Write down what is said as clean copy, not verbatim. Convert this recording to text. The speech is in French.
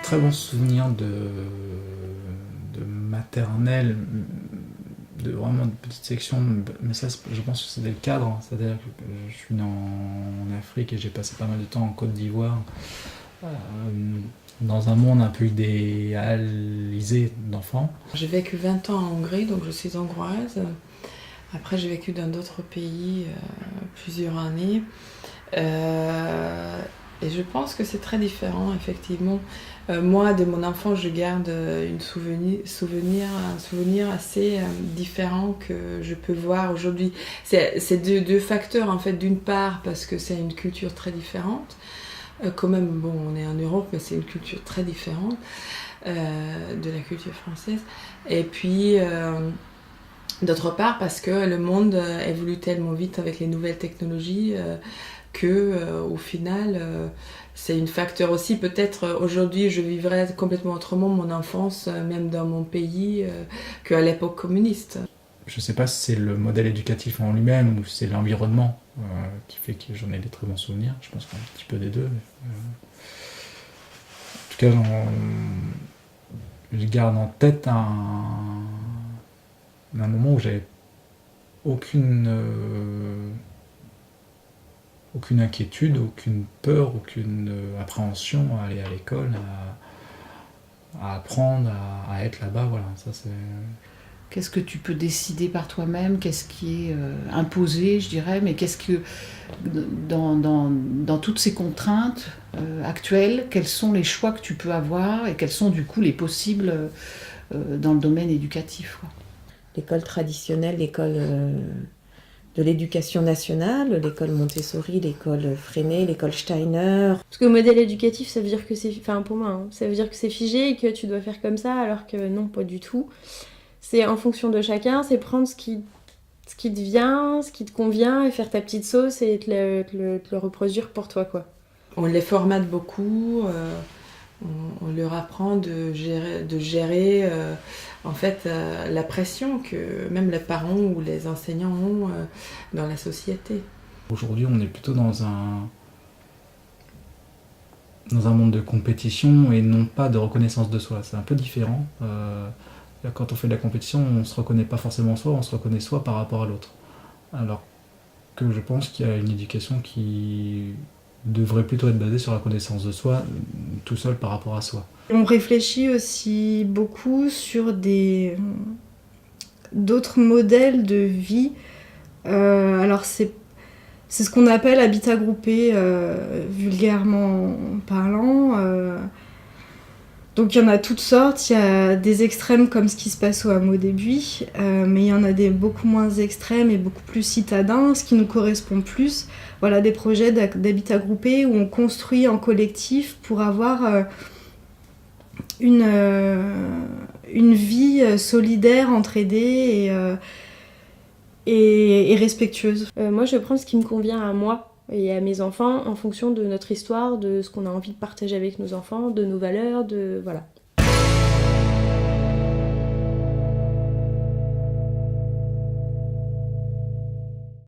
très bons souvenirs de maternelle, de vraiment de petites sections, mais ça, je pense que c'était le cadre, c'est-à-dire que je suis né en Afrique et j'ai passé pas mal de temps en Côte d'Ivoire, euh, dans un monde un peu idéalisé d'enfants. J'ai vécu 20 ans en Hongrie, donc je suis hongroise. Après, j'ai vécu dans d'autres pays plusieurs années. Et je pense que c'est très différent, effectivement. Moi, de mon enfance, je garde un souvenir assez différent que je peux voir aujourd'hui. C'est deux facteurs, en fait. D'une part, parce que c'est une culture très différente. Quand même, bon, on est en Europe, mais c'est une culture très différente de la culture française. Et puis, d'autre part, parce que le monde évolue tellement vite avec les nouvelles technologies au final, c'est un facteur aussi. Peut-être aujourd'hui, je vivrais complètement autrement mon enfance, même dans mon pays, qu'à l'époque communiste. Je ne sais pas si c'est le modèle éducatif en lui-même ou si c'est l'environnement qui fait que j'en ai des très bons souvenirs. Je pense qu'un petit peu des deux. En tout cas, je garde en tête un moment où j'avais aucune inquiétude, aucune peur, aucune appréhension à aller à l'école, à apprendre, à être là-bas. Voilà, ça c'est... Qu'est-ce que tu peux décider par toi-même? Qu'est-ce qui est imposé, je dirais, mais qu'est-ce que, dans toutes ces contraintes actuelles, quels sont les choix que tu peux avoir et quels sont du coup les possibles dans le domaine éducatif, quoi. L'école traditionnelle, l'école de l'éducation nationale, l'école Montessori, l'école Freinet, l'école Steiner. Parce que le modèle éducatif, ça veut dire que c'est... Enfin, pour moi, hein, ça veut dire que c'est figé et que tu dois faire comme ça, alors que non, pas du tout. C'est en fonction de chacun, c'est prendre ce qui te vient, ce qui te convient, et faire ta petite sauce et te le reproduire pour toi, quoi. On les formate beaucoup, on leur apprend de gérer en fait la pression que même les parents ou les enseignants ont dans la société. Aujourd'hui, on est plutôt dans un monde de compétition et non pas de reconnaissance de soi. C'est un peu différent. Quand on fait de la compétition, on ne se reconnaît pas forcément soi, on se reconnaît soi par rapport à l'autre. Alors que je pense qu'il y a une éducation qui devrait plutôt être basée sur la connaissance de soi, tout seul par rapport à soi. On réfléchit aussi beaucoup sur d'autres modèles de vie. Alors c'est ce qu'on appelle habitat groupé, vulgairement parlant. Donc il y en a toutes sortes, il y a des extrêmes comme ce qui se passe au hameau des Buis, mais il y en a des beaucoup moins extrêmes et beaucoup plus citadins, ce qui nous correspond plus. Voilà, des projets d'habitat groupé où on construit en collectif pour avoir une vie solidaire, entraidée et respectueuse. Moi, je prends ce qui me convient à moi et à mes enfants en fonction de notre histoire, de ce qu'on a envie de partager avec nos enfants, de nos valeurs, voilà.